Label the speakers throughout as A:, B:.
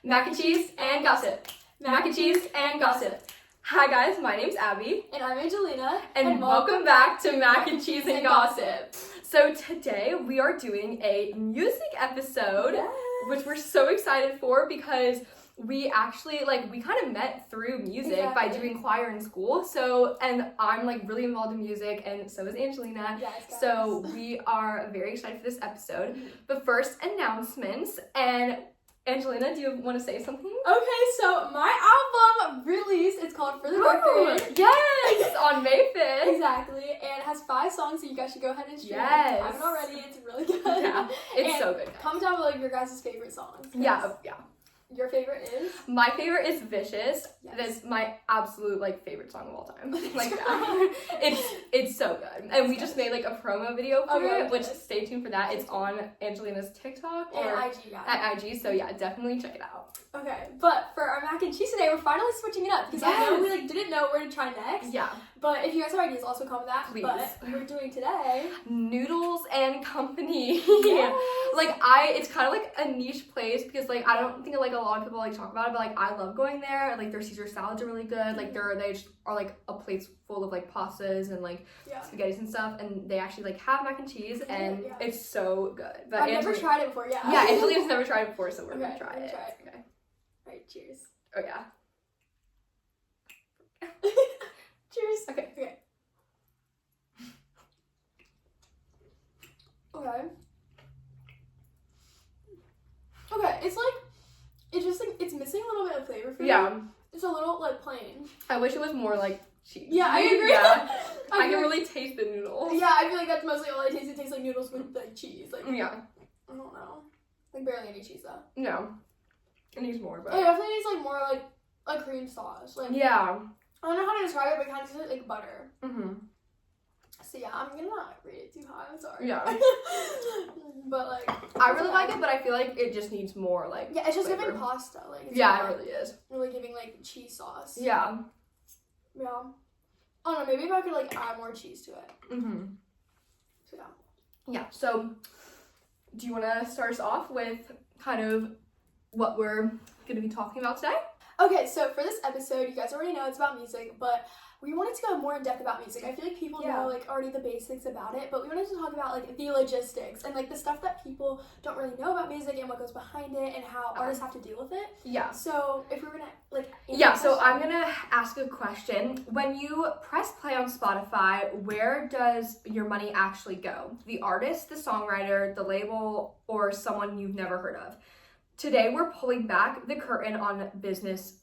A: Mac and cheese and gossip. Mac and cheese and gossip. Hi guys, my name's Abby.
B: And I'm Angelina.
A: And welcome back to Mac and Cheese and Gossip. So today we are doing a music episode, which we're so excited for because we actually, we kind of met through music by doing choir in school. So, and I'm really involved in music, and so is Angelina.
B: Yes, guys.
A: So we are very excited for this episode. But first, announcements. And Angelina, do you want to say something?
B: Okay, so my album release, it's called For the Record.
A: Yes, on May 5th.
B: Exactly, and it has 5 songs, so you guys should go ahead and stream it.
A: Yes.
B: If you haven't already, it's really good.
A: Yeah, it's
B: and
A: so good, guys.
B: Comment down below your guys' favorite songs.
A: Yeah.
B: Your favorite is?
A: My favorite is Vicious.
B: Yes.
A: That's my absolute favorite song of all time. It's so good. And we just made a promo video for it, which stay tuned for that. It's on Angelina's TikTok
B: or IG, yeah.
A: At IG. So yeah, definitely check it out.
B: Okay, but for our mac and cheese today, we're finally switching it up because I know we didn't know where to try next.
A: Yeah.
B: But if you guys have ideas, also comment that.
A: Please.
B: But we're doing today
A: Noodles and Company.
B: Yes.
A: It's kind of a niche place because I don't think a lot of people talk about it, but I love going there. Their Caesar salads are really good. They just are a plate full of pastas and spaghettis and stuff, and they actually have mac and cheese, and it's so good. But
B: I've never tried it before. Yeah,
A: Angelina's never tried it before, so we're gonna try it.
B: Okay. All right, cheers.
A: Oh yeah.
B: Cheers.
A: Okay.
B: Okay, it's missing a little bit of flavor for me.
A: Yeah.
B: It's a little plain.
A: I wish it was more cheese.
B: Yeah, I agree.
A: Yeah. I can really taste the noodles.
B: Yeah, I feel like that's mostly all I taste. It tastes like noodles with cheese.
A: Yeah.
B: I don't know. Barely any cheese though.
A: No. It needs more, but
B: it definitely needs more a cream sauce.
A: Yeah.
B: I don't know how to describe it, but it kind of tastes like butter.
A: Mhm.
B: So yeah, I'm gonna not rate it too high. I'm sorry.
A: Yeah.
B: But
A: I really like it, but I feel it just needs more
B: yeah, it's just
A: flavor.
B: giving pasta. It's
A: yeah, it really is.
B: Really giving cheese sauce.
A: Yeah.
B: Yeah. I don't know. Maybe if I could add more cheese to it.
A: Mhm.
B: So yeah.
A: Yeah. So, do you want to start us off with kind of what we're gonna be talking about today?
B: Okay, so for this episode, you guys already know it's about music, but we wanted to go more in depth about music. I feel people know already the basics about it, but we wanted to talk about the logistics and the stuff that people don't really know about music and what goes behind it and how artists have to deal with it.
A: Yeah.
B: So if we're gonna
A: so I'm gonna ask a question. When you press play on Spotify, where does your money actually go? The artist, the songwriter, the label, or someone you've never heard of? Today we're pulling back the curtain on the business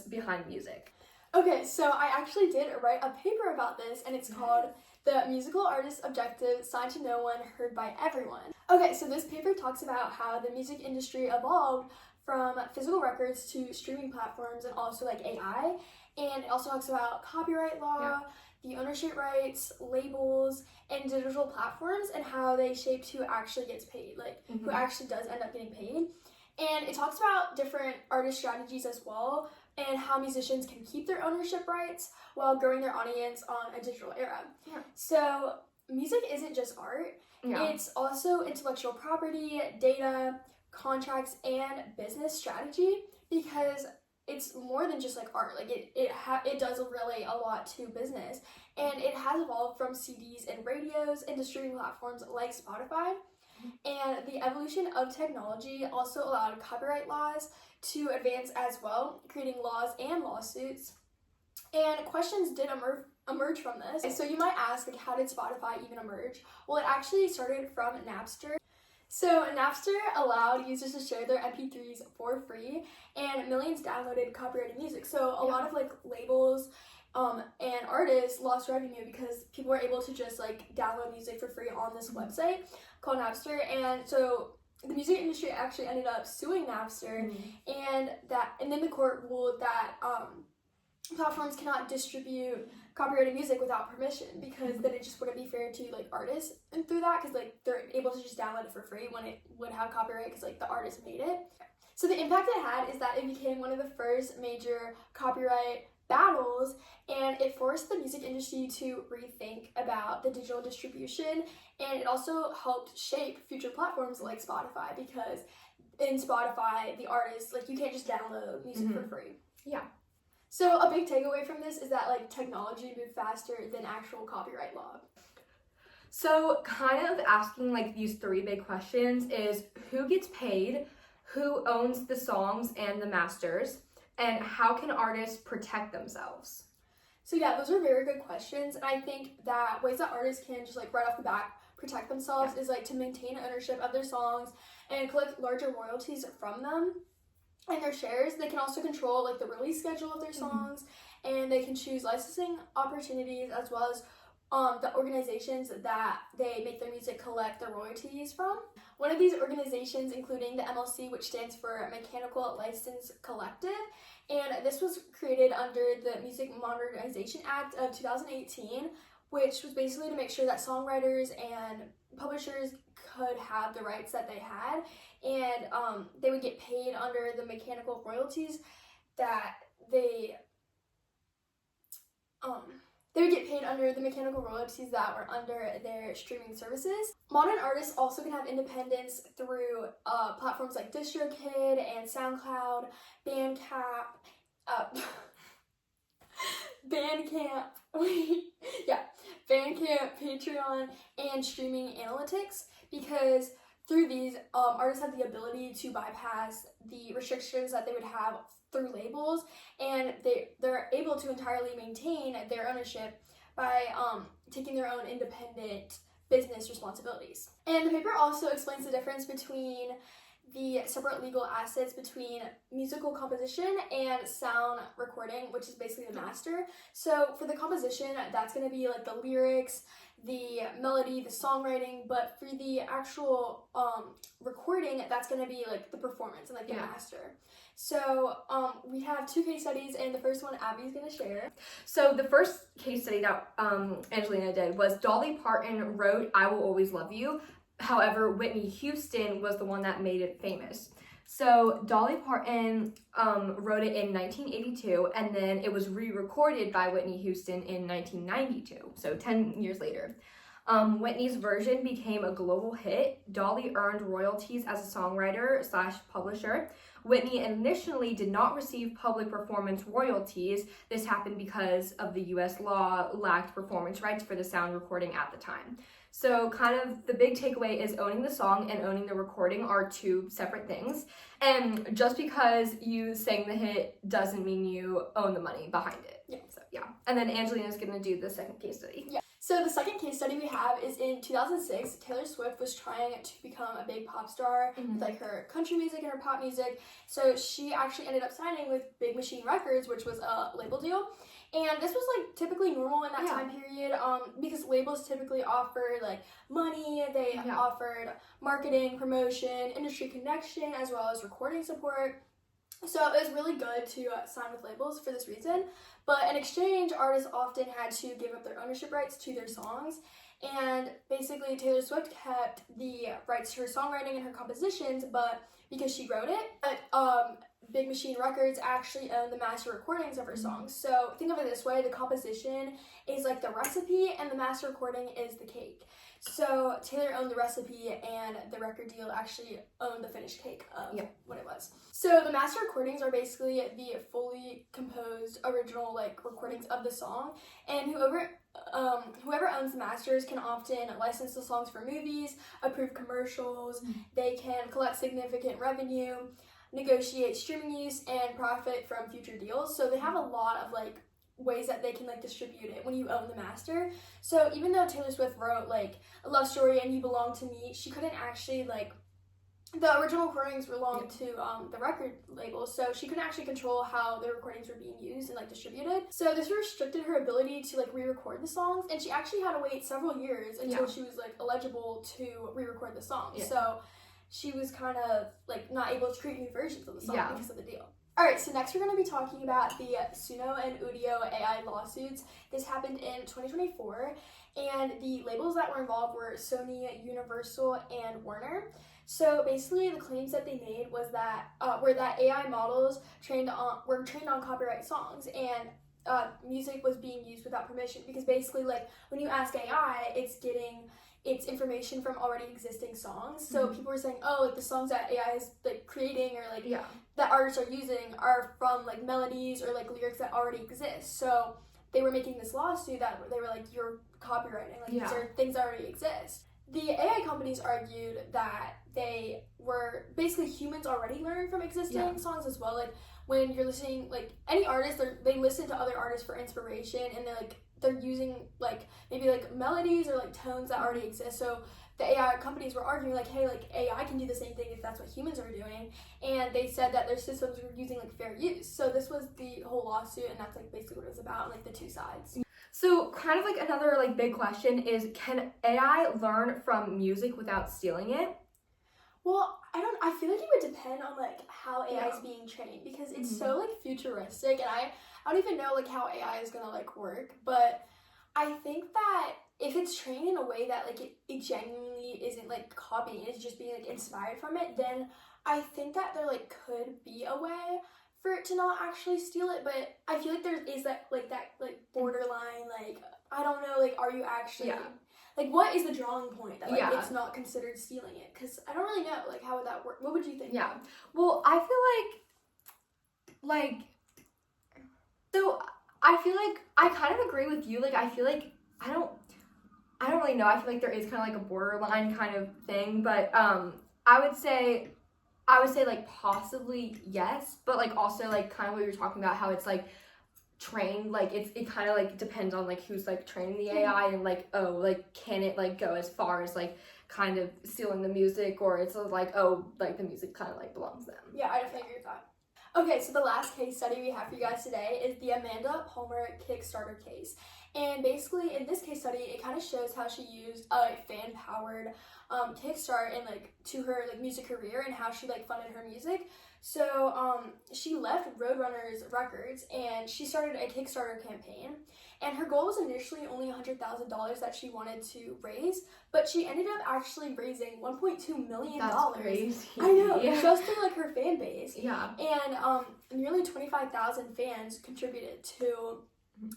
A: behind music.
B: Okay, so I actually did write a paper about this, and it's called The Musical Artist Objective, Signed to No One, Heard by Everyone. Okay, so this paper talks about how the music industry evolved from physical records to streaming platforms and also AI, and it also talks about copyright law, the ownership rights, labels, and digital platforms, and how they shape who actually gets paid, who actually does end up getting paid. And it talks about different artist strategies as well, and how musicians can keep their ownership rights while growing their audience on a digital era.
A: Yeah.
B: So music isn't just art.
A: Yeah.
B: It's also intellectual property, data, contracts, and business strategy, because it's more than just art. It does really a lot to business, and it has evolved from CDs and radios into streaming platforms like Spotify. And the evolution of technology also allowed copyright laws to advance as well, creating laws and lawsuits. And questions did emerge from this. So you might ask, how did Spotify even emerge? Well, it actually started from Napster. So Napster allowed users to share their MP3s for free, and millions downloaded copyrighted music. So a lot of labels and artists lost revenue because people were able to just download music for free on this website called Napster. And so the music industry actually ended up suing Napster, and then the court ruled that platforms cannot distribute copyrighted music without permission, because then it just wouldn't be fair to artists and through that, because they're able to just download it for free when it would have copyright because the artist made it. So the impact it had is that it became one of the first major copyright battles, and it forced the music industry to rethink about the digital distribution, and it also helped shape future platforms like Spotify, because in Spotify, the artist, like, you can't just download music for free.
A: Yeah.
B: So a big takeaway from this is that, like, technology moved faster than actual copyright law.
A: So kind of asking like these three big questions is who gets paid, who owns the songs and the masters, and how can artists protect themselves?
B: So yeah, those are very good questions, and I think that ways that artists can just like right off the bat protect themselves is like to maintain ownership of their songs and collect larger royalties from them and their shares. They can also control like the release schedule of their songs, and they can choose licensing opportunities as well as the organizations that they make their music collect the royalties from. One of these organizations including the MLC, which stands for Mechanical License Collective, and this was created under the Music Modernization Act of 2018, which was basically to make sure that songwriters and publishers could have the rights that they had, and they would get paid under the mechanical royalties that they would get paid under the mechanical royalties that were under their streaming services. Modern artists also can have independence through platforms like DistroKid and SoundCloud, Bandcamp, Patreon, and streaming analytics, because through these, artists have the ability to bypass the restrictions that they would have through labels, and they're able to entirely maintain their ownership by taking their own independent business responsibilities. And the paper also explains the difference between the separate legal assets between musical composition and sound recording, which is basically the master. So for the composition, that's going to be like the lyrics, the melody, the songwriting, but for the actual recording, that's going to be like the performance and like the master. So we have two case studies, and the first one Abby's going to share.
A: So the first case study that Angelina did was Dolly Parton wrote I Will Always Love You. However, Whitney Houston was the one that made it famous. So Dolly Parton wrote it in 1982, and then it was re-recorded by Whitney Houston in 1992, so 10 years later. Whitney's version became a global hit. Dolly earned royalties as a songwriter / publisher. Whitney initially did not receive public performance royalties. This happened because of the US law lacked performance rights for the sound recording at the time. So kind of the big takeaway is owning the song and owning the recording are two separate things. And just because you sang the hit doesn't mean you own the money behind it.
B: Yeah.
A: So yeah. And then Angelina's gonna do the second case study.
B: Yeah. So the second case study we have is in 2006. Taylor Swift was trying to become a big pop star with like her country music and her pop music. So she actually ended up signing with Big Machine Records, which was a label deal. And this was like typically normal in that time period, because labels typically offered like money, they offered marketing, promotion, industry connection, as well as recording support. So it was really good to sign with labels for this reason. But in exchange, artists often had to give up their ownership rights to their songs. And basically, Taylor Swift kept the rights to her songwriting and her compositions, but because she wrote it, but Big Machine Records actually owned the master recordings of her songs. So think of it this way, the composition is like the recipe and the master recording is the cake. So Taylor owned the recipe and the record deal actually owned the finished cake of what it was. So the master recordings are basically the fully composed original like recordings of the song, and whoever owns the masters can often license the songs for movies, approve commercials, they can collect significant revenue, negotiate streaming use, and profit from future deals. So they have a lot of like ways that they can like distribute it when you own the master. So even though Taylor Swift wrote like a love story and You Belong to Me, she couldn't actually like, the original recordings belonged to the record label, so she couldn't actually control how the recordings were being used and like distributed. So this restricted her ability to like re-record the songs, and she actually had to wait several years until she was like eligible to re-record the songs. So she was kind of like not able to create new versions of the song because of the deal. Alright, so next we're going to be talking about the Suno and Udio AI lawsuits. This happened in 2024, and the labels that were involved were Sony, Universal, and Warner. So basically the claims that they made was that were that AI models were trained on copyright songs, and music was being used without permission, because basically like when you ask AI, it's getting it's information from already existing songs. So people were saying, oh, like the songs that AI is like creating or like that artists are using are from like melodies or like lyrics that already exist. So they were making this lawsuit that they were like, you're copywriting, like these are things that already exist. The AI companies argued that they were basically humans already learn from existing songs as well. Like when you're listening, like any artist, they listen to other artists for inspiration, and they're using like maybe like melodies or like tones that already exist. So the AI companies were arguing like, hey, like AI can do the same thing if that's what humans are doing, and they said that their systems were using like fair use. So this was the whole lawsuit, and that's like basically what it was about, like the two sides.
A: So kind of like another like big question is, can AI learn from music without stealing it?
B: Well, I feel like it would depend on like how AI is being trained, because it's so like futuristic, and I don't even know like how AI is gonna like work, but I think that if it's trained in a way that like it genuinely isn't like copying, it's just being like inspired from it, then I think that there like could be a way for it to not actually steal it. But I feel like there is that borderline, like I don't know, like are you actually like what is the drawing point that like it's not considered stealing it? Because I don't really know, like how would that work? What would you think?
A: Well, I feel like so I feel like I kind of agree with you. Like I feel like I don't really know. I feel like there is kind of like a borderline kind of thing, but I would say like possibly yes, but like also like kind of what you're talking about, how it's like trained, like it kind of like depends on like who's like training the AI, and like, oh, like can it like go as far as like kind of stealing the music, or it's like, oh, like the music kind of like belongs to them.
B: Yeah, I definitely agree with that. Okay, so the last case study we have for you guys today is the Amanda Palmer Kickstarter case. And basically in this case study, it kind of shows how she used a fan-powered Kickstart and like to her like music career, and how she like funded her music. So she left Roadrunners Records and she started a Kickstarter campaign, and her goal was initially only $100,000 that she wanted to raise, but she ended up actually raising $1.2 million.
A: That's crazy.
B: I know, just through like her fan base.
A: Yeah.
B: And nearly 25,000 fans contributed to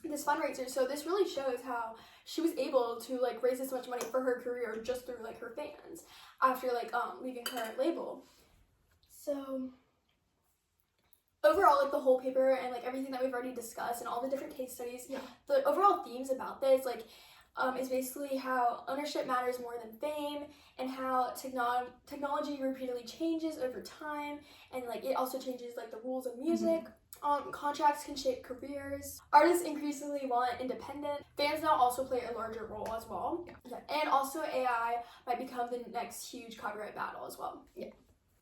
B: this fundraiser. So this really shows how she was able to like raise this much money for her career just through like her fans after like leaving her label. So overall, like the whole paper and like everything that we've already discussed and all the different case studies, the overall themes about this like is basically how ownership matters more than fame, and how technology repeatedly changes over time, and like it also changes like the rules of music. Contracts can shape careers. Artists increasingly want independent. Fans now also play a larger role as well. And also AI might become the next huge copyright battle as well.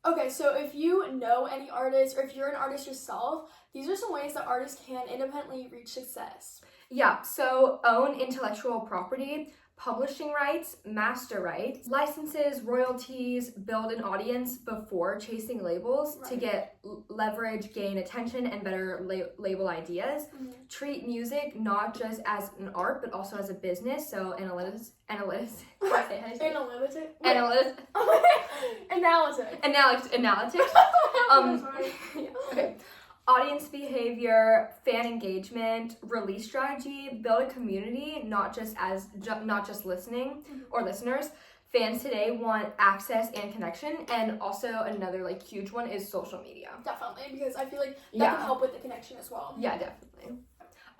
B: Okay, so if you know any artists, or if you're an artist yourself, these are some ways that artists can independently reach success.
A: Yeah, so own intellectual property, publishing rights, master rights, licenses, royalties, build an audience before chasing labels to get leverage, gain attention, and better label ideas. Treat music not just as an art, but also as a business. So analytics. Okay. Audience behavior, fan engagement, release strategy, build a community, not just listening or listeners. Fans today want access and connection, and also another like huge one is social media.
B: Definitely, because I feel like that can help with the connection as well.
A: Yeah, definitely.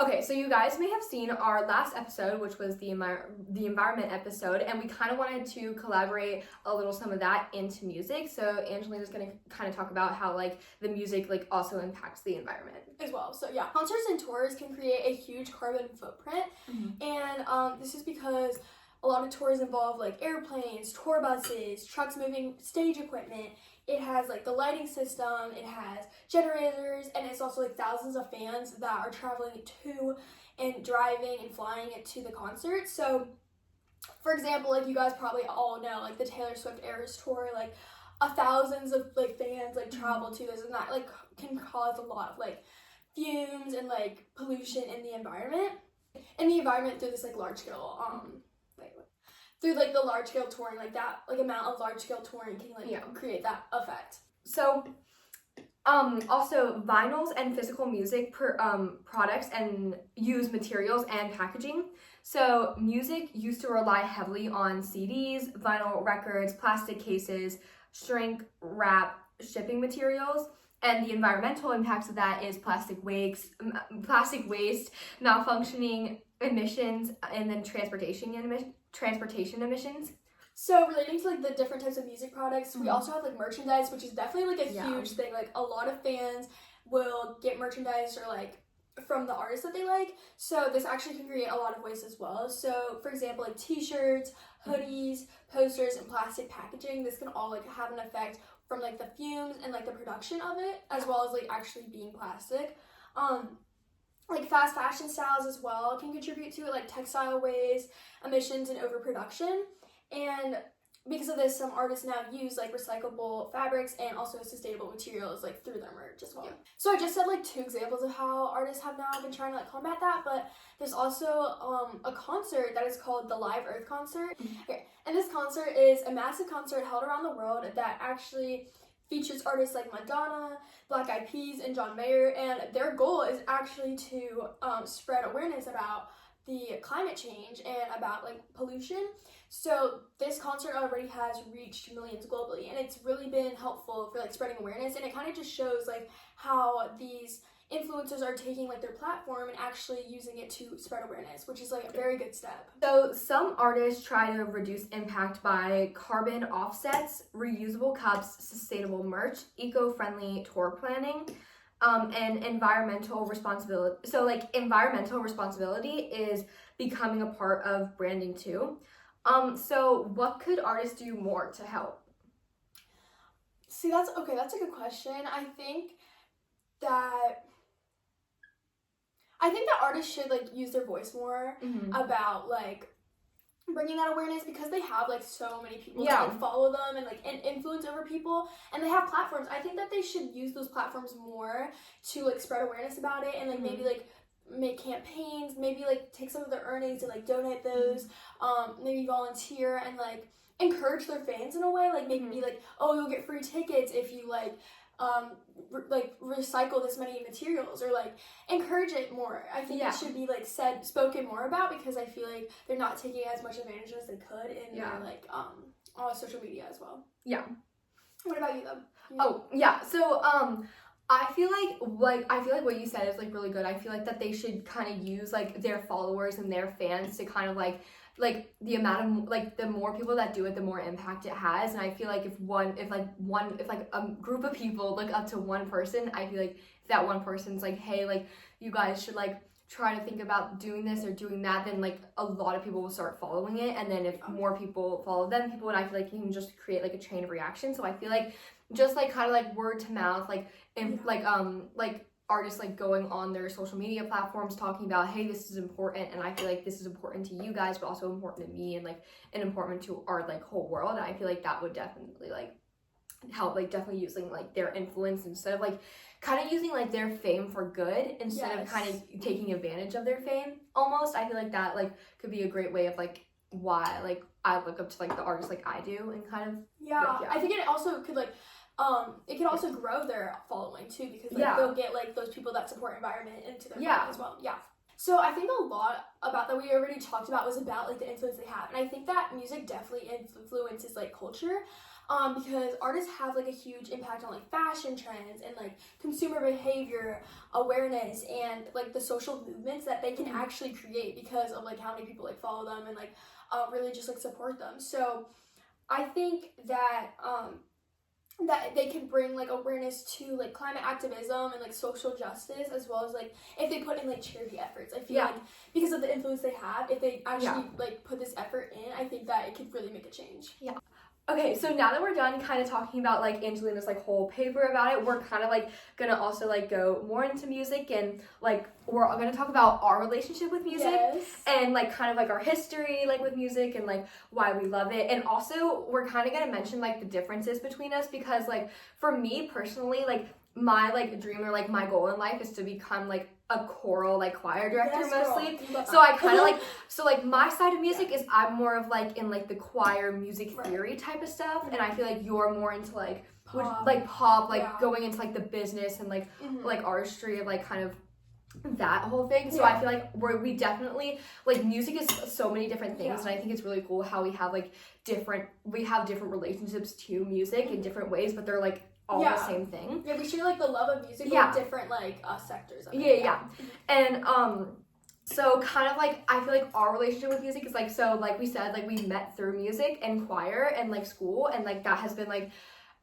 A: Okay, so you guys may have seen our last episode, which was the environment episode, and we kind of wanted to collaborate a little some of that into music. So Angelina's going to kind of talk about how like the music like also impacts the environment
B: as well. So yeah, concerts and tours can create a huge carbon footprint, and this is because a lot of tours involve like airplanes, tour buses, trucks moving stage equipment. It has like the lighting system, it has generators, and it's also like thousands of fans that are traveling to and driving and flying it to the concert. So for example, like you guys probably all know, like the Taylor Swift Eras tour, like thousands of like fans like travel to this, and that like can cause a lot of like fumes and like pollution in the environment through this like large scale through like the large scale touring, like that like amount of large scale touring can like create that effect.
A: So Also vinyls and physical music products and use materials and packaging. So music used to rely heavily on CDs, vinyl records, plastic cases, shrink wrap, shipping materials. And the environmental impacts of that is plastic waste, malfunctioning emissions, and then transportation emissions.
B: So relating to like the different types of music products, we also have like merchandise, which is definitely like a huge thing. Like a lot of fans will get merchandise or like from the artists that they like. So this actually can create a lot of waste as well. So for example, like t-shirts, hoodies, posters, and plastic packaging, this can all like have an effect from like the fumes and like the production of it, as well as like actually being plastic. Like fast fashion styles as well can contribute to it, like textile waste, emissions, and overproduction. And because of this, some artists now use like recyclable fabrics and also sustainable materials like through their merch as well. Yeah. So I just said like 2 examples of how artists have now been trying to like combat that, but there's also a concert that is called the Live Earth Concert. Okay. And this concert is a massive concert held around the world that actually features artists like Madonna, Black Eyed Peas, and John Mayer, and their goal is actually to spread awareness about the climate change and about like pollution. So this concert already has reached millions globally, and it's really been helpful for like spreading awareness, and it kind of just shows like how these influencers are taking like their platform and actually using it to spread awareness, which is like a very good step.
A: So some artists try to reduce impact by carbon offsets, reusable cups, sustainable merch, eco-friendly tour planning, and environmental responsibility. So like environmental responsibility is becoming a part of branding too. So what could artists do more to help?
B: See, that's a good question. I think that artists should like use their voice more about like bringing that awareness, because they have like so many people that like follow them and like influence over people, and they have platforms. I think that they should use those platforms more to like spread awareness about it, and like maybe like make campaigns, maybe like take some of their earnings and like donate those, maybe volunteer and like encourage their fans in a way, like maybe be like, oh, you'll get free tickets if you like recycle this many materials, or like encourage it more. I think it should be like spoken more about, because I feel like they're not taking as much advantage as they could in their like on social media as well. Yeah. What about you though?
A: So I feel like what you said is like really good. I feel like that they should kind of use like their followers and their fans to kind of like the amount of like the more people that do it, the more impact it has. And I feel like if a group of people look up to one person, I feel like if that one person's like, hey, like you guys should like try to think about doing this or doing that, then like a lot of people will start following it. And then if more people follow them, and I feel like you can just create like a chain of reaction. So I feel like just like kind of like word to mouth, like like artists like going on their social media platforms talking about, hey, this is important, and I feel like this is important to you guys, but also important to me, and like and important to our like whole world. And I feel like that would definitely like help, like definitely using like their influence instead of like kind of using like their fame for good instead of kind of taking advantage of their fame almost. I feel like that like could be a great way of like why like I look up to like the artists like I do, and kind of
B: I think it also could like it can also grow their following too, because like they'll get like those people that support environment into their following as well. So I think a lot about that we already talked about was about like the influence they have, and I think that music definitely influences like culture, because artists have like a huge impact on like fashion trends and like consumer behavior awareness and like the social movements that they can actually create because of like how many people like follow them and like really just like support them. So I think that that they can bring like awareness to like climate activism and like social justice, as well as like if they put in like charity efforts. I feel like because of the influence they have, if they actually like put this effort in, I think that it could really make a change.
A: Okay, so now that we're done kind of talking about like Angelina's like whole paper about it, we're kind of like gonna also like go more into music, and like we're gonna talk about our relationship with music and like kind of like our history like with music and like why we love it. And also we're kind of gonna mention like the differences between us, because like for me personally, like my like dream or like my goal in life is to become like a choral like choir director mostly. So I kind of like, so like my side of music is I'm more of like in like the choir music theory type of stuff, and I feel like you're more into like pop, like going into like the business and like like artistry of like kind of that whole thing. So I feel like we definitely like music is so many different things, and I think it's really cool how we have like different relationships to music in different ways, but they're like all the same thing.
B: Yeah, we share like the love of music with different like sectors of it.
A: And so kind of like I feel like our relationship with music is like, so like we said, like we met through music and choir and like school, and like that has been like,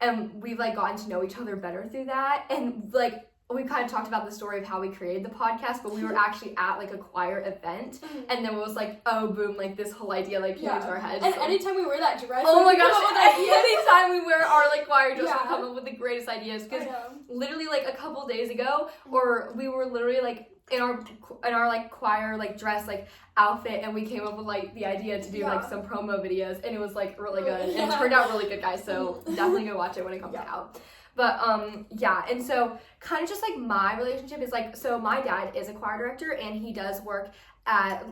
A: and we've like gotten to know each other better through that. And like we kind of talked about the story of how we created the podcast, but we were actually at like a choir event, and then it was like, oh boom, like this whole idea like came into our heads.
B: And anytime we wear that dress,
A: oh my gosh, anytime we wear our like choir dress, we come up with the greatest ideas. Because literally like a couple days ago, or we were literally like in our like choir like dress like outfit, and we came up with like the idea to do like some promo videos, and it was like really good, and it turned out really good, guys. So definitely go watch it when it comes out. But and so kind of just like my relationship is like, so my dad is a choir director, and he does work at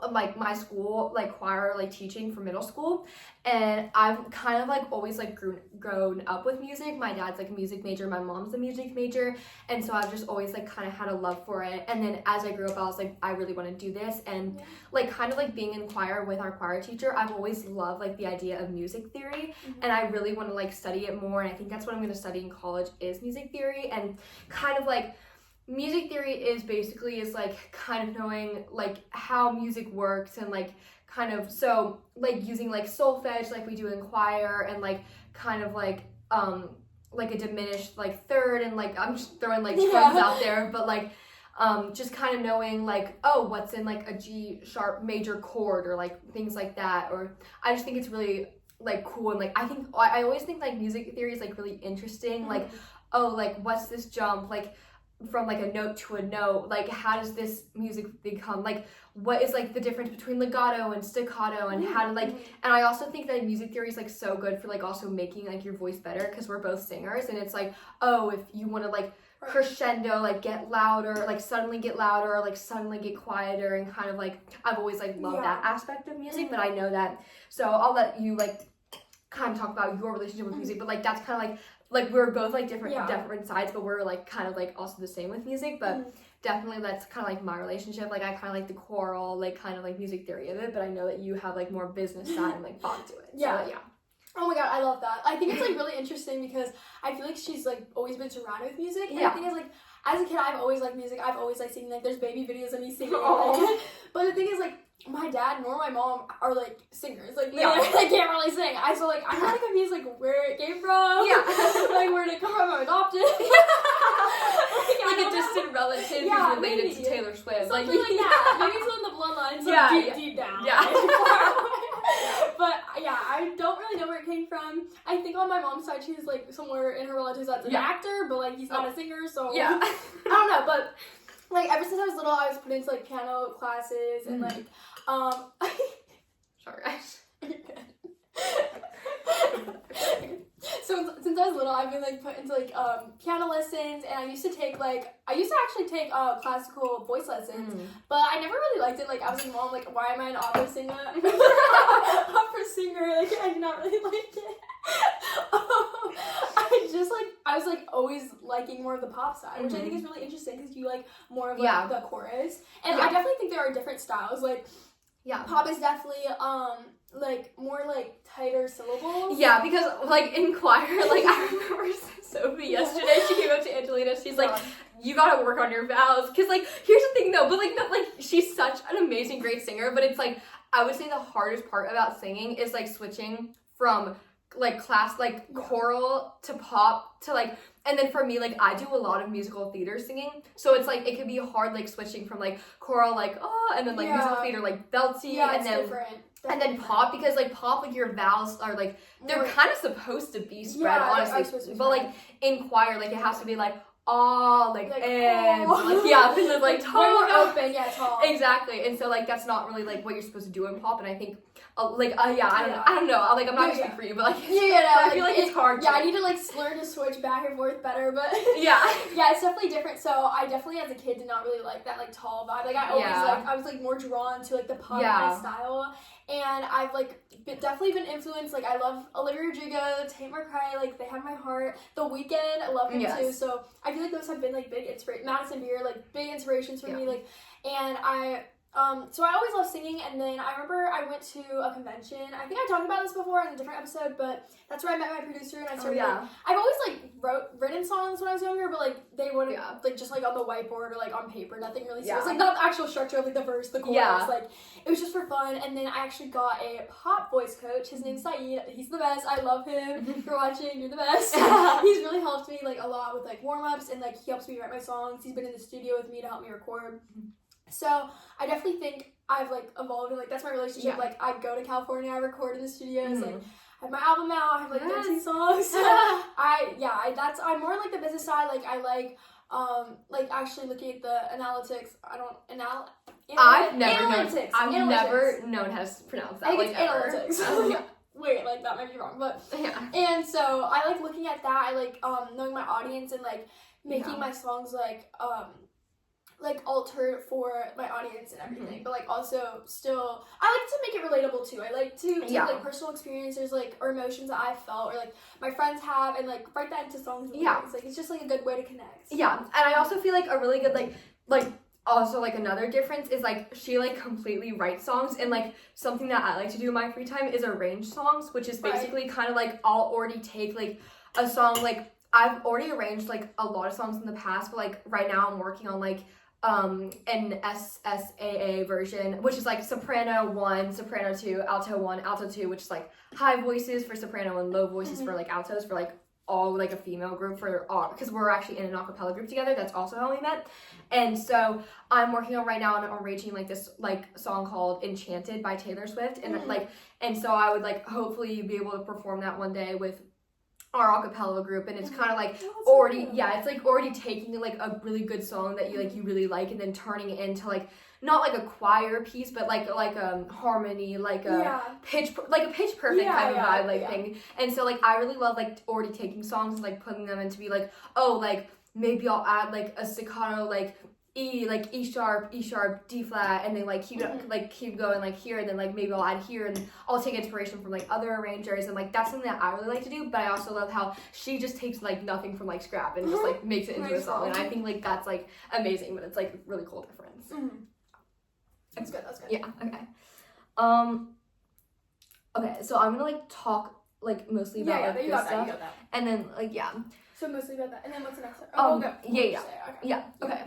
A: like my school, like choir, like teaching for middle school. And I've kind of like always like grown up with music. My dad's like a music major, my mom's a music major, and so I've just always like kind of had a love for it. And then as I grew up, I was like, I really want to do this. And like kind of like being in choir with our choir teacher, I've always loved like the idea of music theory, and I really want to like study it more. And I think that's what I'm going to study in college is music theory. And kind of like music theory is like kind of knowing like how music works, and like kind of so like using like solfege like we do in choir, and like kind of like a diminished like third, and like I'm just throwing like terms out there, but like just kind of knowing like, oh, what's in like a G sharp major chord, or like things like that. Or I just think it's really like cool, and like I always think like music theory is like really interesting, like, oh, like what's this jump like from like a note to a note, like how does this music become, like what is like the difference between legato and staccato, and how to like, and I also think that music theory is like so good for like also making like your voice better, because we're both singers, and it's like, oh, if you want to like crescendo, like get louder, like suddenly get louder, or like suddenly get quieter, and kind of like I've always like loved that aspect of music. But I know that, so I'll let you like kind of talk about your relationship with music, but like that's kind of like we're both like different sides, but we're like kind of like also the same with music. But definitely that's kind of like my relationship. Like I kind of like the choral, like kind of like music theory of it, but I know that you have like more business side and like thought to it. So,
B: Oh my god, I love that. I think it's like really interesting, because I feel like she's like always been surrounded with music. And I think it's like, as a kid, I've always liked music. I've always liked singing. Like there's baby videos of me singing. Like, but the thing is, like, my dad nor my mom are like singers. Like they can't really sing. I'm kind of confused like where it came from. Like where did it come from? I'm adopted.
A: like a distant relative who's related to Taylor Swift.
B: Something like that. Maybe it's in the bloodline. So deep down. But I don't really know where it came from. I think on my mom's side she's like somewhere in her relatives that's an actor, but like he's not a singer, so I don't know. But like ever since I was little, I was put into like piano classes and like
A: sorry guys.
B: So since I was little, I've been like put into like piano lessons, and I used to actually take classical voice lessons, but I never really liked it. Like I was like, Mom, like why am I an opera singer? Opera singer, like I did not really like it. I was like always liking more of the pop side, which I think is really interesting, because you like more of like the chorus, and I definitely think there are different styles. Like pop is definitely like more like tighter syllables. Yeah, because
A: like in choir, like I remember Sophie yesterday, she came up to Angelina, she's like, you gotta work on your vowels, because like here's the thing though, but like no, like she's such an amazing great singer, but it's like I would say the hardest part about singing is like switching from like class like choral to pop to like, and then for me, like I do a lot of musical theater singing, so it's like it could be hard like switching from like choral like and then like musical theater like belty, and then different. And then pop, because like pop, like your vowels are like they're kind of supposed to be spread, honestly, but like in choir, like it has to be like and like and then like tall
B: open, tall,
A: exactly. And so like that's not really like what you're supposed to do in pop, and I think I don't know. Like, I'm not gonna speak for you, but like, I feel like it's hard.
B: I need to like learn to switch back and forth better, but
A: yeah,
B: it's definitely different. So I definitely, as a kid, did not really like that like tall vibe. Like I was like more drawn to like the pop kind of style, and I've like definitely been influenced. Like I love Olivia Rodrigo, Tate McRae, like they have my heart. The Weeknd, I love him too. So I feel like those have been like big inspiration. Madison Beer, like big inspirations for me. Like, and so I always loved singing, and then I remember I went to a convention. I think I talked about this before in a different episode, but that's where I met my producer, and I started, I've always, like, written songs when I was younger, but, like, they wouldn't, like, just, like, on the whiteboard or, like, on paper, nothing really serious. Like, not the actual structure of, like, the verse, the chorus, like, it was just for fun, and then I actually got a pop voice coach. His name's Saeed. He's the best. I love him. If you're watching, you're the best. He's really helped me, like, a lot with, like, warm-ups, and, like, he helps me write my songs. He's been in the studio with me to help me record. So I definitely think I've like evolved, and like that's my relationship. Like I go to California, I record in the studios, like I have my album out, I have like 13 songs. I'm more like the business side. Like I like actually looking at the analytics. I've
A: never known how to pronounce that.
B: I think
A: like
B: it's analytics. Wait, like that might be wrong, but and so I like looking at that. I like knowing my audience and like making my songs like altered for my audience and everything, but like also still I like to make it relatable too. I like to take like personal experiences like or emotions that I've felt or like my friends have and like write that into songs and things. Like it's just like a good way to connect. Yeah.
A: And I also feel like a really good like also like another difference is like she like completely writes songs, and like something that I like to do in my free time is arrange songs, which is basically kind of like I'll already take like a song, like I've already arranged like a lot of songs in the past, but like right now I'm working on like an SSAA version, which is like soprano 1, soprano 2, alto 1, alto 2, which is like high voices for soprano and low voices for like altos, for like all like a female group for all, because we're actually in an a cappella group together. That's also how we met. And so I'm working on right now on arranging like this like song called Enchanted by Taylor Swift, and like and so I would like hopefully be able to perform that one day with our a cappella group, and it's kind of like already it's like already taking like a really good song that you really like and then turning it into like not like a choir piece, but like harmony, like a pitch perfect kind of vibe thing. And so like I really love like already taking songs and like putting them into be like, oh, like maybe I'll add like a staccato like E sharp, D flat, and then like keep going like here, and then like maybe I'll add here, and I'll take inspiration from like other arrangers, and like that's something that I really like to do. But I also love how she just takes like nothing from like scrap and just like makes it into a song, and I think like that's like amazing, but it's like really cool difference.
B: That's good.
A: Yeah. Okay, so I'm gonna like talk like mostly about like this stuff, you got that. And then like
B: So mostly about that, and then what's the next one?
A: Okay.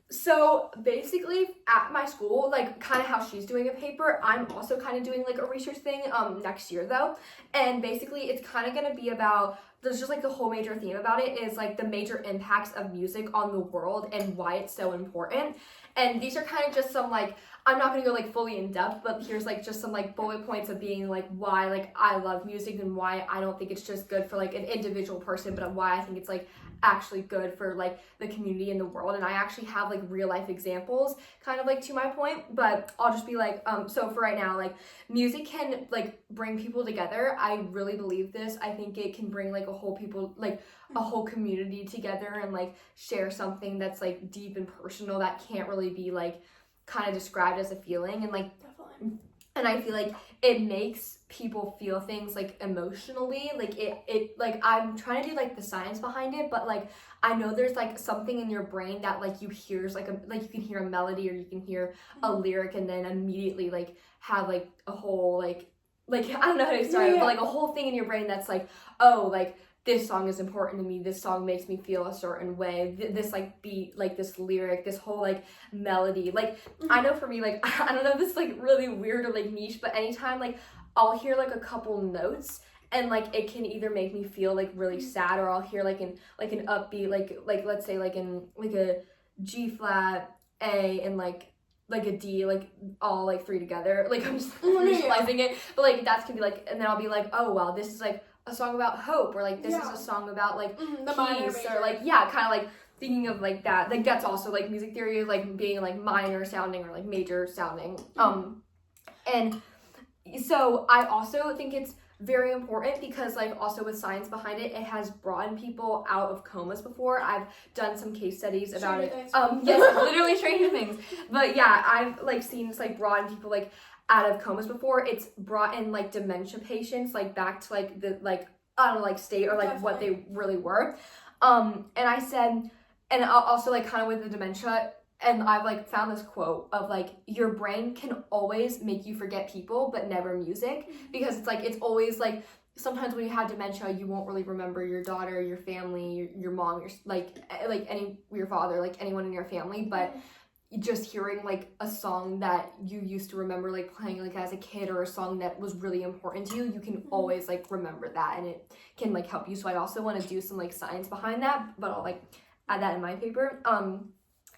A: So basically at my school, like kind of how she's doing a paper, I'm also kind of doing like a research thing next year though. And basically it's kind of going to be about, there's just like the whole major theme about it is like the major impacts of music on the world and why it's so important. And these are kind of just some like, I'm not going to go like fully in depth, but here's like just some like bullet points of being like why like I love music and why I don't think it's just good for like an individual person, but why I think it's like actually good for like the community and the world. And I actually have like real life examples kind of like to my point, but I'll just be like so for right now, like music can like bring people together. I really believe this. I think it can bring like a whole community together and like share something that's like deep and personal that can't really be like kind of described as a feeling. And like
B: definitely.
A: And I feel like it makes people feel things like emotionally, like it like I'm trying to do like the science behind it, but like I know there's like something in your brain that like you hear like you can hear a melody or you can hear a lyric and then immediately like have like a whole like I don't know how to describe it, but like a whole thing in your brain that's like, oh, like this song is important to me, this song makes me feel a certain way, this like beat, like this lyric, this whole like melody, like I know for me, like I don't know, this is like really weird or like niche, but anytime like I'll hear like a couple notes and like it can either make me feel like really sad, or I'll hear like an upbeat like let's say like in like a G flat, A, and like a D, like all like three together, like I'm just visualizing it, but like that can be like, and then I'll be like, oh wow, this is like a song about hope, or like this is a song about like peace, or like kind of like thinking of like that, like that's also like music theory, like being like minor sounding or like major sounding. And so I also think it's very important because like also with science behind it, it has brought people out of comas before. I've done some case studies about it. Yes, literally Stranger Things. But yeah, I've like seen this like brought people like out of comas before. It's brought in like dementia patients like back to like the like I don't know like state or like what they really were. And I said, and also like kind of with the dementia. And I've like found this quote of like your brain can always make you forget people but never music, because it's like it's always like sometimes when you have dementia you won't really remember your daughter, your family, your mom, your your father, like anyone in your family, but just hearing like a song that you used to remember like playing like as a kid, or a song that was really important to you, you can always like remember that, and it can like help you. So I also want to do some like science behind that, but I'll like add that in my paper.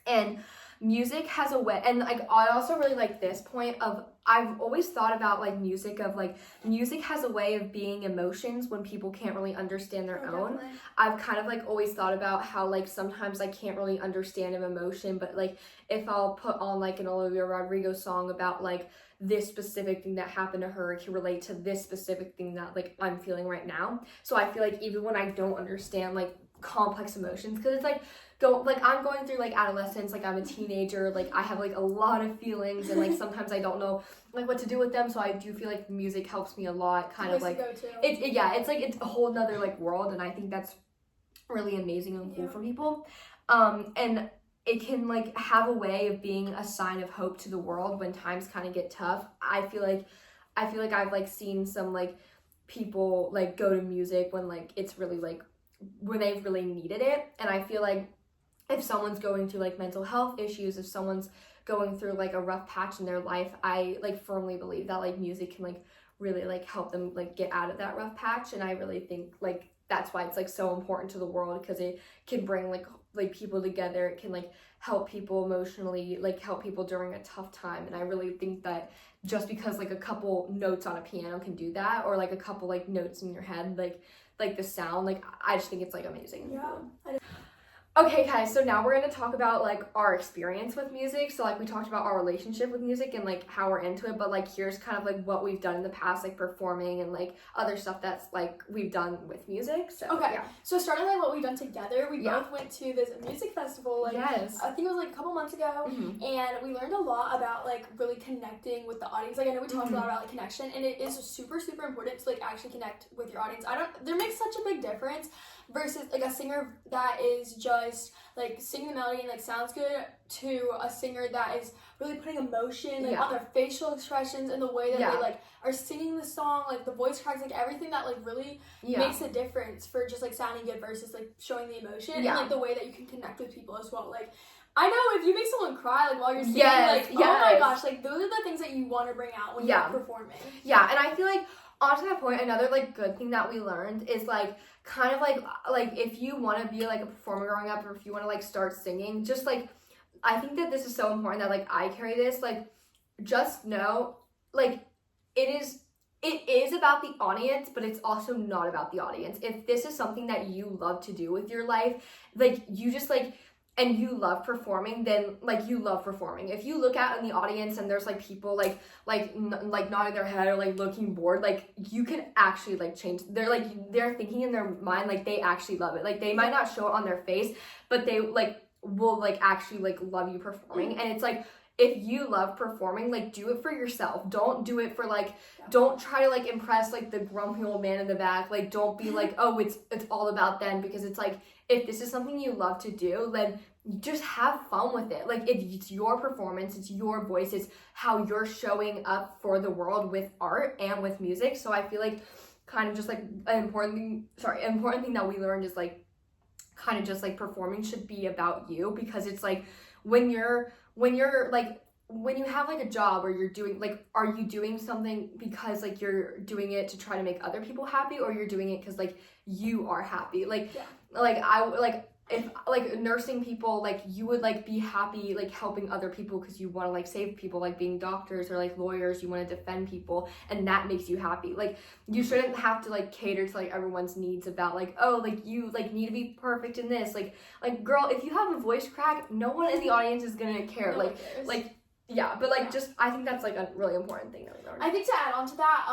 A: And music has a way, and like I also really like this point of I've always thought about like music has a way of being emotions when people can't really understand their own.
B: Definitely.
A: I've kind of like always thought about how like sometimes I can't really understand an emotion, but like if I'll put on like an Olivia Rodrigo song about like this specific thing that happened to her, it can relate to this specific thing that like I'm feeling right now. So I feel like even when I don't understand like complex emotions, because it's like I'm going through like adolescence, like I'm a teenager, like I have like a lot of feelings, and like sometimes I don't know like what to do with them, so I do feel like music helps me a lot, kind of like it's like it's a whole nother like world, and I think that's really amazing and cool for people. And it can like have a way of being a sign of hope to the world when times kind of get tough. I feel like I've like seen some like people like go to music when like it's really like when they've really needed it. And I feel like if someone's going through like mental health issues, if someone's going through like a rough patch in their life, I like firmly believe that like music can like really like help them like get out of that rough patch. And I really think like that's why it's like so important to the world, because it can bring like people together. It can like help people emotionally, like help people during a tough time. And I really think that just because like a couple notes on a piano can do that, or like a couple like notes in your head, like the sound, like I just think it's like amazing.
B: Yeah.
A: Okay, guys, so now we're going to talk about like our experience with music. So like we talked about our relationship with music and like how we're into it, but like here's kind of like what we've done in the past, like performing and like other stuff that's like we've done with music. So
B: okay, yeah. So starting like what we've done together, we both went to this music festival like
A: yes.
B: I think it was like a couple months ago, and we learned a lot about like really connecting with the audience. Like I know we talked a lot about like connection, and it is super important to like actually connect with your audience. There makes such a big difference versus like a singer that is just like singing the melody and like sounds good, to a singer that is really putting emotion like on their facial expressions and the way that they like are singing the song, like the voice cracks, like everything that like really makes a difference for just like sounding good versus like showing the emotion and like the way that you can connect with people as well. Like I know if you make someone cry like while you're singing, oh my gosh, like those are the things that you want to bring out when you're performing. Yeah,
A: and I feel like onto that point, another like good thing that we learned is like kind of like if you want to be like a performer growing up, or if you want to like start singing, just like I think that this is so important that like I carry this, like just know like it is about the audience, but it's also not about the audience. If this is something that you love to do with your life, like you just like, and you love performing, then like you love performing. If you look out in the audience and there's like people like nodding their head or like looking bored, like you can actually like change. They're thinking in their mind like they actually love it. Like they might not show it on their face, but they like will like actually like love you performing. And it's like, if you love performing, like do it for yourself. Don't do it for like, don't try to like impress like the grumpy old man in the back. Like don't be like, oh, it's all about them, because it's like, if this is something you love to do, then just have fun with it. Like it's your performance, it's your voice, it's how you're showing up for the world with art and with music. So I feel like kind of just like an important thing that we learned is like kind of just like performing should be about you, because it's like when you're like, when you have like a job or you're doing like, are you doing something because like you're doing it to try to make other people happy, or you're doing it because like you are happy? Like if like nursing people, like you would like be happy like helping other people because you want to like save people, like being doctors or like lawyers, you want to defend people, and that makes you happy. Like you shouldn't have to like cater to like everyone's needs about like, oh, like you like need to be perfect in this, like girl, if you have a voice crack, no one in the audience is gonna care. Like Yeah, but like just I think that's like a really important thing that we learned.
B: I think to add on to that,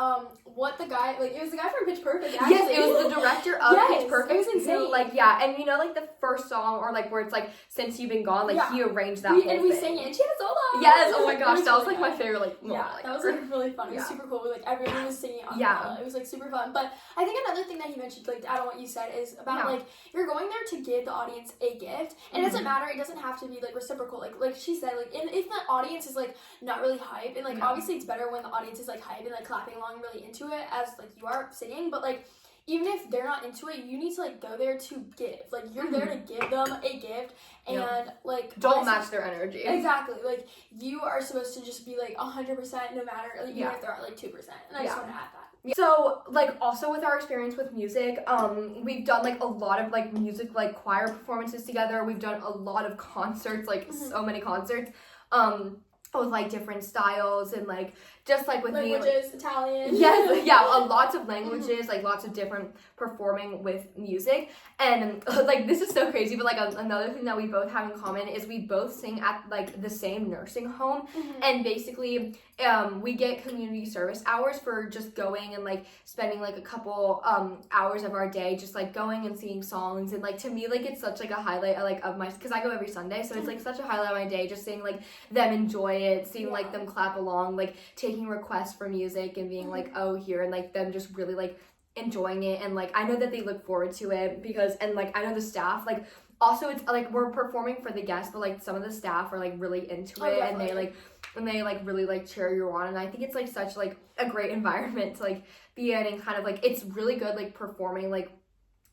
B: what the guy, like, it was the guy from Pitch Perfect, actually.
A: Yes, it was the director of Pitch Perfect.
B: It was insane.
A: Who, like, yeah, and you know, like, the first song, or, like, where it's, like, Since You've Been Gone, like, he arranged that whole thing.
B: And we sang it, and she had a solo.
A: Yes, oh my gosh, that was, like, my favorite, like, moment.
B: Yeah, that was, like, really fun. It was super cool. Like, everyone was singing on it was, like, super fun. But I think another thing that he mentioned, like, to add on what you said, is about, like, you're going there to give the audience a gift, and it doesn't matter, it doesn't have to be, like, reciprocal. Like she said, like, if the audience is, like, not really hype, and, like, obviously it's better when the audience is, like, hype and, like, clapping along really into it, as, like, you are singing, but, like, even if they're not into it, you need to, like, go there to give. Like, you're there to give them a gift, and, like...
A: Don't match their energy.
B: Exactly. Like, you are supposed to just be, like, 100% no matter, like, even if they're at, like, 2%. And I just want to add that.
A: So, like, also with our experience with music, we've done, like, a lot of, like, music, like, choir performances together. We've done a lot of concerts, like, so many concerts, with, like, different styles, and, like, just, like, with
B: languages,
A: me,
B: Italian.
A: Yes, lots of languages, like, lots of different performing with music, and, like, this is so crazy, but, like, another thing that we both have in common is we both sing at, like, the same nursing home, and basically, we get community service hours for just going and, like, spending, like, a couple, hours of our day just, like, going and singing songs, and, like, to me, like, it's such, like, a highlight, like, of my, because I go every Sunday, so it's, like, such a highlight of my day, just seeing, like, them enjoy it, seeing, like, them clap along, like, taking requests for music and being, like, oh, here, and, like, them just really, like, enjoying it, and, like, I know that they look forward to it, because, and, like, I know the staff, like, also, it's, like, we're performing for the guests, but, like, some of the staff are, like, really into it, and they, like, really, like, cheer you on, and I think it's, like, such, like, a great environment to, like, be in, and kind of, like, it's really good, like, performing, like,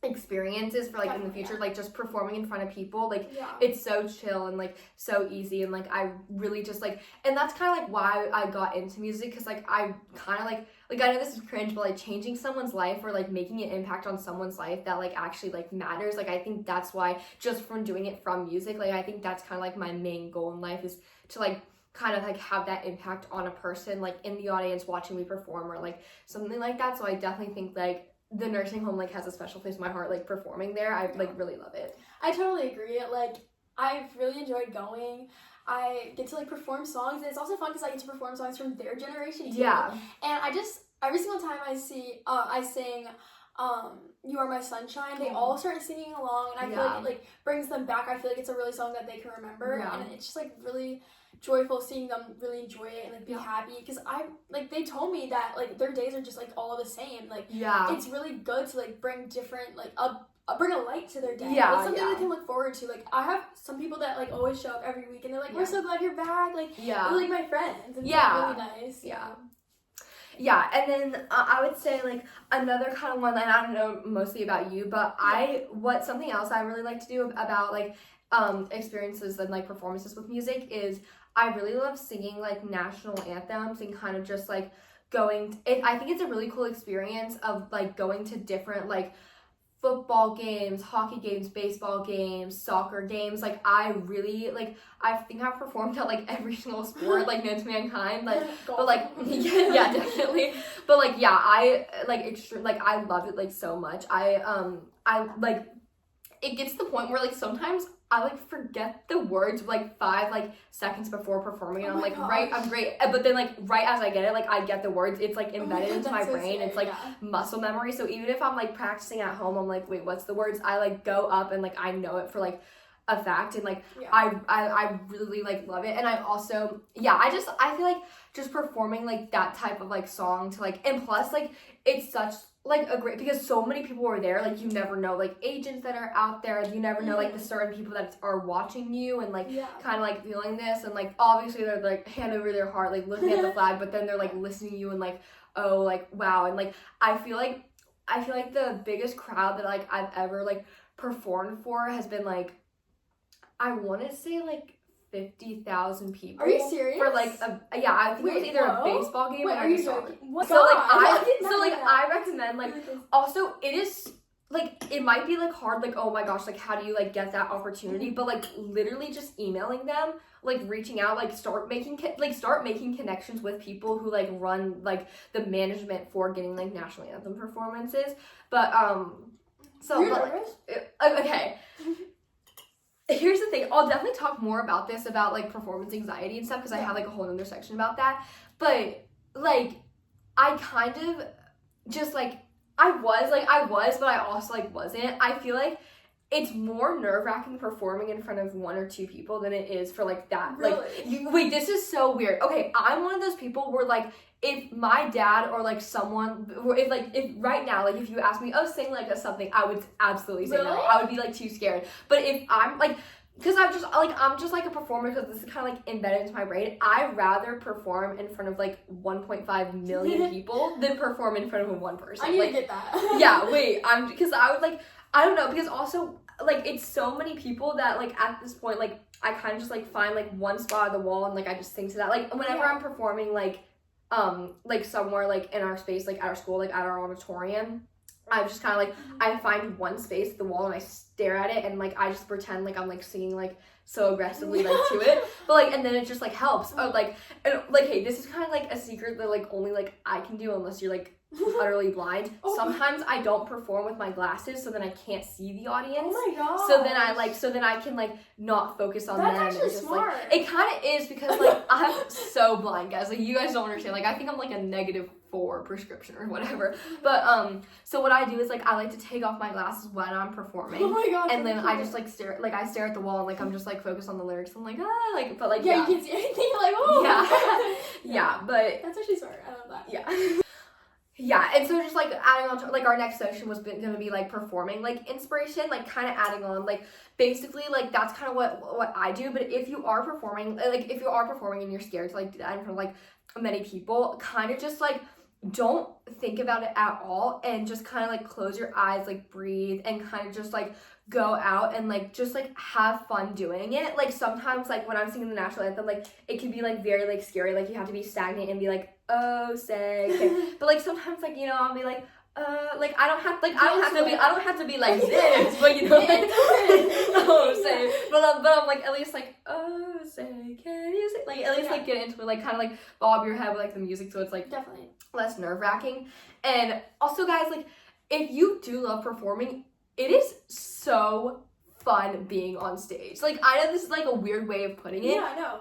A: experiences for, like, in the future, like, just performing in front of people, like, it's so chill and, like, so easy, and, like, I really just, like, and that's kind of, like, why I got into music, because, like, I kind of, like, I know this is cringe, but, like, changing someone's life, or, like, making an impact on someone's life that, like, actually, like, matters, like, I think that's why, just from doing it from music, like, I think that's kind of, like, my main goal in life, is to, like, kind of, like, have that impact on a person, like, in the audience watching me perform, or, like, something like that, so I definitely think, like, the nursing home, like, has a special place in my heart, like, performing there. I, like, really love it.
B: I totally agree. Like, I've really enjoyed going. I get to, like, perform songs, and it's also fun because I get to perform songs from their generation, too.
A: Yeah.
B: And I just, every single time I sing, You Are My Sunshine, they all start singing along, and I feel like it, like, brings them back. I feel like it's a really song that they can remember, and it's just, like, really joyful seeing them really enjoy it and, like, be happy, because they told me that, like, their days are just, like, all the same, like, it's really good to, like, bring different, like, bring a light to their day. It's something they can look forward to. Like, I have some people that, like, always show up every week, and they're like, we're so glad you're back, like, they're, like, my friends, and it's really nice.
A: Yeah, and then I would say, like, another kind of one, and I don't know mostly about you, but something else I really like to do about, like, experiences and, like, performances with music is I really love singing, like, national anthems, and kind of just, like, I think it's a really cool experience of, like, going to different, like, football games, hockey games, baseball games, soccer games. Like, I really, like, I think I've performed at, like, every single sport, like, known to mankind, like, but, like, yeah, definitely, but, like, yeah, I, like, I love it, like, so much. I like, it gets to the point where, like, sometimes I, like, forget the words, like, 5, like, seconds before performing, and I'm like, I'm great, but then, like, right as I get it, like, I get the words, it's, like, embedded into my brain, it's, like, muscle memory, so even if I'm, like, practicing at home, I'm like, wait, what's the words, I, like, go up, and, like, I know it for, like, a fact, and, like, I really, like, love it, and I also, I feel like just performing, like, that type of, like, song to, like, and plus, like, it's such, like, a great, because so many people were there, like, you never know, like, agents that are out there, you never know, like, the certain people that are watching you, and, like, kind of, like, feeling this, and, like, obviously, they're, like, hand over their heart, like, looking at the flag, but then they're, like, listening to you, and, like, oh, like, wow, and, like, I feel like the biggest crowd that, like, I've ever, like, performed for has been, like, I want to say, like, 50,000 people.
B: Are you serious?
A: For, like, I think it was either a baseball game or
B: a
A: soccer.
B: What?
A: So, like, I recommend, like, also, it is, like, it might be, like, hard, like, oh my gosh, like, how do you, like, get that opportunity, but, like, literally just emailing them, like, reaching out, like, start making connections with people who, like, run, like, the management for getting, like, national anthem performances, but, so,
B: You're
A: but,
B: nervous?
A: okay. Here's the thing, I'll definitely talk more about this, about, like, performance anxiety and stuff, because I have, like, a whole other section about that. But, like, I kind of just, like, I was, but I also, like, wasn't. I feel like it's more nerve-wracking performing in front of 1 or 2 people than it is for, like, that.
B: Really?
A: Like, wait, this is so weird. Okay, I'm one of those people where, like, if my dad or, like, someone, if right now, like, if you ask me, oh, sing, like, a something, I would absolutely say no. I would be, like, too scared. But if I'm, like, because I'm just, like, a performer, because this is kind of, like, embedded into my brain. I'd rather perform in front of, like, 1.5 million people than perform in front of one person.
B: I need
A: like,
B: to get that.
A: Yeah, wait, because I would, like, I don't know, because also, like, it's so many people that, like, at this point, like, I kind of just, like, find, like, one spot on the wall, and, like, I just sing to that. Like, whenever I'm performing, like, somewhere, like, in our space, like, at our school, like, at our auditorium, I just kind of, like, I find one space at the wall, and I stare at it, and, like, I just pretend, like, I'm, like, singing, like, so aggressively, like, to it, but, like, and then it just, like, helps. Oh, like, and, like, hey, this is kind of, like, a secret that, like, only, like, I can do unless you're, like, utterly blind. Sometimes I don't perform with my glasses, so then I can't see the audience.
B: Oh my god.
A: So then I can, like, not focus on
B: That's
A: them.
B: actually
A: and just,
B: smart.
A: Like, it kind of is, because, like, I'm so blind, guys. Like, you guys don't understand. Like, I think I'm, like, a -4 prescription or whatever. But, so what I do is, like, I like to take off my glasses when I'm performing.
B: Oh my god.
A: And then I just, like, stare at the wall, and, like, I'm just, like, focused on the lyrics. I'm like, like, but, like,
B: yeah. You can see anything, like, oh.
A: Yeah, but.
B: That's actually smart. I love that.
A: Yeah. Yeah, and so just, like, adding on to, like, our next section was gonna be, like, performing, like, inspiration, like, kind of adding on, like, basically, like, that's kind of what I do. But if you are performing, and you're scared to, like, do that in front of, like, many people, kind of just, like, don't think about it at all, and just kind of, like, close your eyes, like, breathe, and kind of just, like, go out and, like, just, like, have fun doing it. Like, sometimes, like, when I'm singing the national anthem, like, it can be, like, very, like, scary. Like, you have to be stagnant and be like, oh, say, okay. But, like, sometimes, like, you know, I'll be like, like, I don't have to be like this, but, you know, like, oh, say, but I'm like, at least, like, oh, say, can you say, like, at least, like, get into it, like, kind of, like, bob your head with, like, the music, so it's, like,
B: definitely
A: less nerve-wracking. And also, guys, like, if you do love performing, it is so fun being on stage. Like, I know this is, like, a weird way of putting it.
B: Yeah, I know.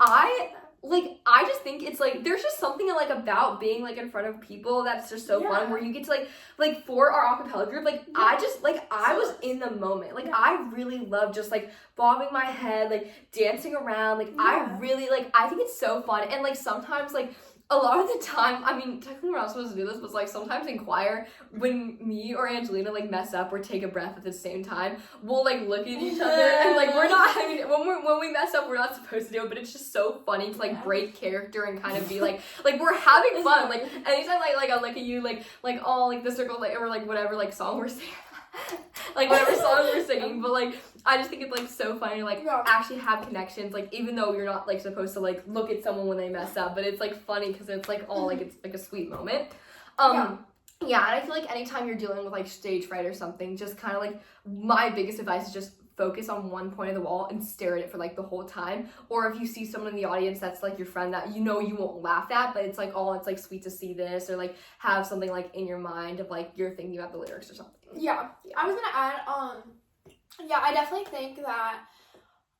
A: I just think it's, like, there's just something, like, about being, like, in front of people that's just so fun, where you get to, like, for our acapella group, like, I just, like, I was in the moment. Like, I really love just, like, bobbing my head, like, dancing around. Like, I really, like, I think it's so fun. And, like, sometimes, like, a lot of the time, I mean, technically we're not supposed to do this, but, like, sometimes in choir, when me or Angelina, like, mess up or take a breath at the same time, we'll, like, look at each other, and, like, we're not, I mean, when we mess up, we're not supposed to do it, but it's just so funny to, like, break character and kind of be, like, we're having fun. Like, anytime, like, I look at you, like, all, like, the circle, like, or, like, whatever, like, song we're singing, like, whatever song we're singing, but, like, I just think it's, like, so funny to, like, actually have connections, like, even though you're not, like, supposed to, like, look at someone when they mess up, but it's, like, funny, because it's, like, all, like, it's, like, a sweet moment. Yeah, and I feel like anytime you're dealing with, like, stage fright or something, just kind of, like, my biggest advice is just focus on one point of the wall and stare at it for, like, the whole time. Or if you see someone in the audience that's, like, your friend that you know you won't laugh at, but it's, like, it's, like, sweet to see this, or, like, have something, like, in your mind of, like, you're thinking about the lyrics or something.
B: Yeah. I was gonna add, yeah, I definitely think that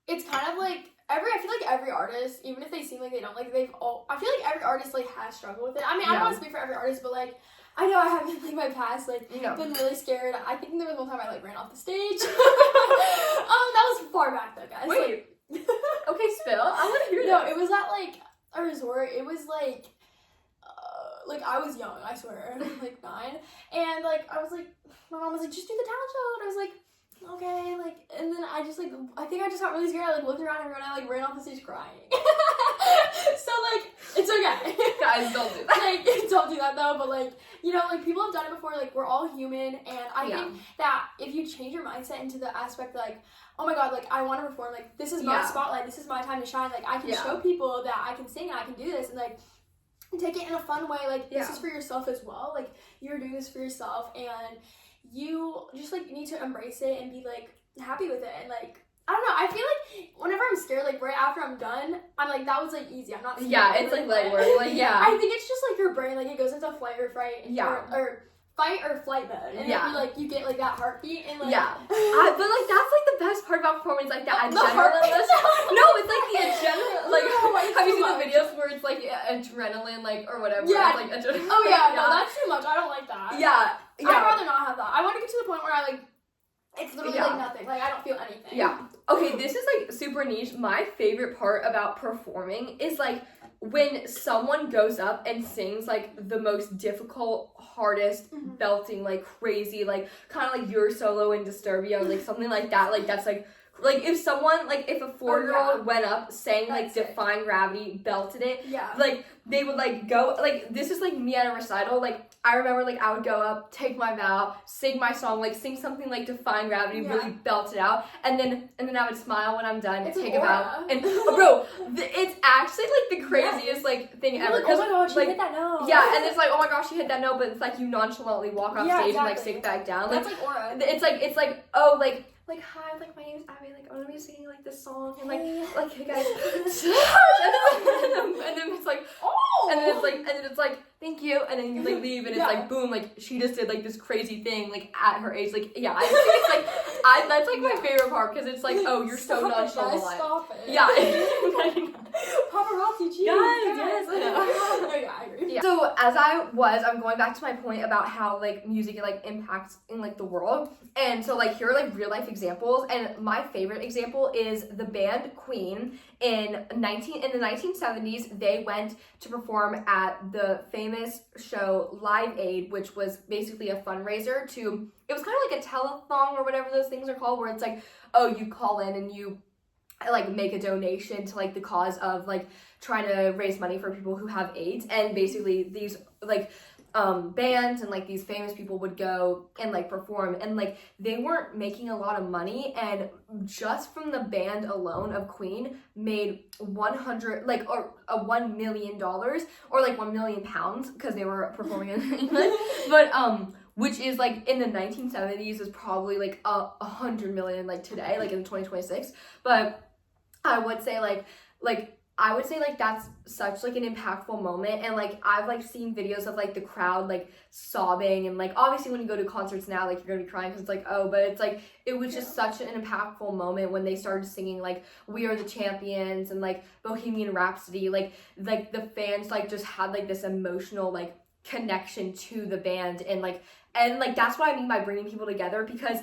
B: it's kind of, like, I feel like every artist, even if they seem like they don't, like, I feel like every artist, like, has struggled with it. I mean, I don't want to speak for every artist, but, like, I know I have in, like, my past, like, been really scared. I think there was one time I, like, ran off the stage. That was far back, though, guys.
A: Wait.
B: Like,
A: Okay, spill. I want to hear
B: no,
A: that.
B: it was at, like, a resort. It was, like, I was young, I swear. Like, 9. And, like, I was, like, my mom was, like, just do the talent show. And I was, like, okay, like, and then I just, like, I think I just got really scared. I, like, looked around everyone, and I, like, ran off the stage crying. So, like, it's okay.
A: Guys, don't do that.
B: Like, don't do that, though, but, like, you know, like, people have done it before. Like, we're all human, and I think that if you change your mindset into the aspect, like, oh my god, like, I want to perform, like, this is my spotlight, this is my time to shine, like, I can show people that I can sing and I can do this, and, like, take it in a fun way, like, this is for yourself as well, like, you're doing this for yourself, and you just, like, need to embrace it and be, like, happy with it, and, like, I don't know, I feel like whenever I'm scared, like, right after I'm done, I'm like, that was, like, easy, I'm not scared.
A: Yeah, it's, like, light work, like,
B: I think it's just, like, your brain, like, it goes into flight or fright, and or fight or flight mode, and
A: Yeah.
B: then you get like that heartbeat and like
A: Yeah. But like that's like the best part about performing, like the adrenaline.
B: heartbeat.
A: No, it's like the adrenaline. Like,
B: No, it's
A: have you
B: too
A: seen
B: much.
A: the videos where it's like adrenaline, like or whatever?
B: Yeah.
A: It's like adrenaline.
B: Oh yeah, no, that's too much. I don't like that.
A: Yeah.
B: I'd rather not have that. I want to get to the point where I like, it's literally
A: Yeah.
B: like nothing. Like I don't feel anything.
A: Yeah. Okay, this is like super niche. My favorite part about performing is like when someone goes up and sings like the most difficult, hardest,
B: Mhm.
A: belting, like crazy, like kind of like your solo in Disturbia, like something like that. Like that's like if someone like if a 4-year-old went up, sang like
B: That's
A: Defying Gravity, belted it,
B: Yeah.
A: like they would like go like this is like me at a recital. Like I remember like I would go up, take my vow, sing my song, like sing something like Defying Gravity,
B: Yeah.
A: really belt it out, and then I would smile when I'm done,
B: It's
A: take
B: an
A: a vow,
B: aura.
A: and it's actually like the craziest like thing
B: You're
A: ever.
B: like, oh my gosh,
A: like,
B: you hit that note.
A: yeah, and it's like, oh my gosh, she hit that note, but it's like you nonchalantly walk off
B: Yeah,
A: stage and like
B: exactly.
A: sit back down. Like
B: That's like aura.
A: it's like oh like hi, like my name's Abby, like I'm gonna be singing like this song and like hey guys and then it's like
B: Oh.
A: and then it's like thank you, and then you like leave, and it's
B: Yeah.
A: like boom, like she just did like this crazy thing like at her age, like yeah, I think it's like that's like my favorite part because it's like oh you're so
B: Stop it, guys,
A: nonchalant.
B: Stop it.
A: Yeah.
B: Paparazzi cheese.
A: Yes.
B: No, yeah, I agree.
A: Yeah. So as I'm going back to my point about how like music like impacts in like the world, and so like here are like real life examples, and my favorite example is the band Queen in the 1970s. They went to perform at the famous show Live Aid, which was basically a fundraiser to, it was kind of like a telethon or whatever those things are called, where it's like, oh, you call in and you like make a donation to like the cause of like trying to raise money for people who have AIDS, and basically these like bands and like these famous people would go and like perform, and like they weren't making a lot of money, and just from the band alone of Queen made 100 like or $1 million or like 1 million pounds because they were performing in England, but which is like in the 1970s is probably like 100 million like today, like in 2026. But I would say like that's such like an impactful moment, and like I've like seen videos of like the crowd like sobbing, and like obviously when you go to concerts now like you're gonna be crying because it's like oh, but it's like it was just such an impactful moment when they started singing like We Are the Champions and like Bohemian Rhapsody, like the fans like just had like this emotional like connection to the band, and like that's what I mean by bringing people together, because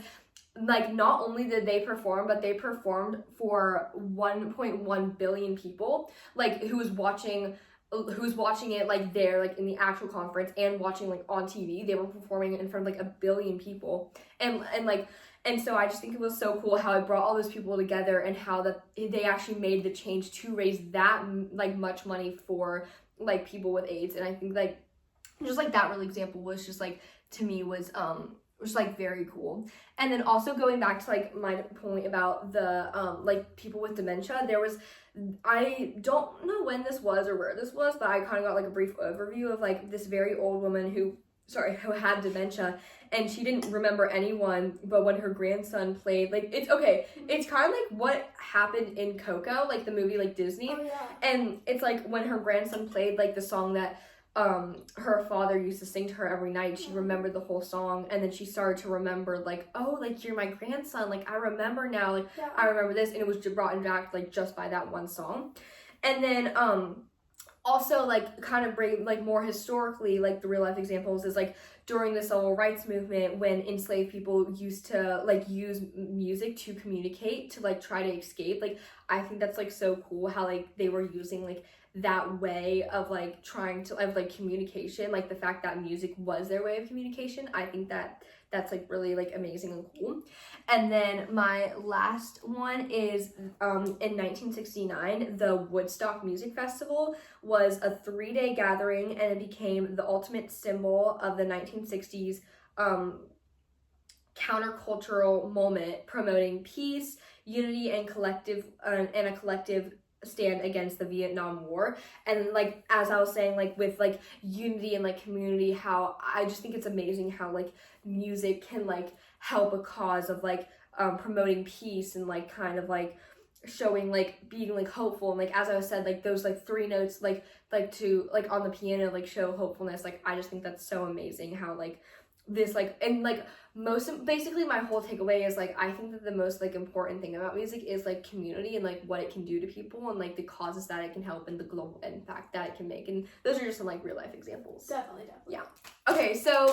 A: like not only did they perform, but they performed for 1.1 billion people like who was watching it like there like in the actual conference and watching like on TV. They were performing in front of like 1 billion people, and so I just think it was so cool how it brought all those people together, and how that they actually made the change to raise that like much money for like people with AIDS. And I think like just like that real example was just like to me was like very cool. And then also going back to like my point about the like people with dementia, there was, I don't know when this was or where this was, but I kind of got like a brief overview of like this very old woman who had dementia, and she didn't remember anyone, but when her grandson played, like it's kind of like what happened in Coco, like the movie, like Disney.
B: Oh, yeah.
A: And it's like when her grandson played like the song that her father used to sing to her every night, she remembered the whole song, and then she started to remember like, oh, like you're my grandson, like I remember now, like
B: Yeah.
A: I remember this, and it was brought back like just by that one song. And then also like kind of bring like more historically, like the real life examples is like during the civil rights movement, when enslaved people used to like use music to communicate, to like try to escape. Like I think that's like so cool how like they were using like that way of like trying to have like communication, like the fact that music was their way of communication. I think that that's like really like amazing and cool. And then my last one is in 1969, the Woodstock Music Festival was a 3-day gathering, and it became the ultimate symbol of the 1960s countercultural moment, promoting peace, unity, and a collective stand against the Vietnam War. And like as I was saying, like with like unity and like community, how I just think it's amazing how like music can like help a cause of like promoting peace, and like kind of like showing like being like hopeful, and like as I said, like those like 3 notes like to like on the piano like show hopefulness. Like I just think that's so amazing how like this like, and like basically my whole takeaway is like, I think that the most like important thing about music is like community and like what it can do to people and like the causes that it can help and the global impact that it can make. And those are just some like real life examples.
B: Definitely.
A: Yeah. Okay, so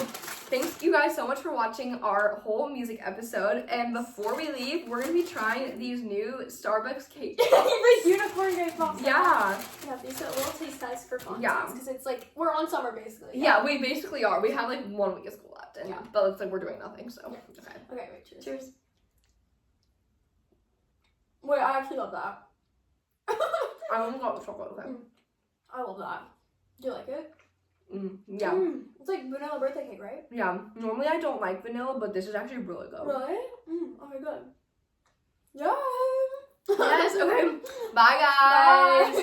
A: thanks you guys so much for watching our whole music episode. And before we leave, we're gonna be trying these new Starbucks cake.
B: The unicorn cake pops.
A: Yeah.
B: Yeah, these are little taste tests for fun.
A: Yeah.
B: Because it's like we're on summer basically.
A: Yeah, we basically are. We have like 1 week of school left, and
B: Yeah.
A: but it's like we're doing nothing. So
B: Yeah.
A: okay.
B: Okay, wait. Cheers.
A: Cheers.
B: Wait, I actually love that.
A: I only got the chocolate. Okay.
B: I love that. Do you like it?
A: Yeah.
B: It's like vanilla birthday cake, right?
A: Yeah. Normally I don't like vanilla, but this is actually really good.
B: Really? Okay, good. Yeah.
A: Yes. Okay. Bye, guys.
B: Bye.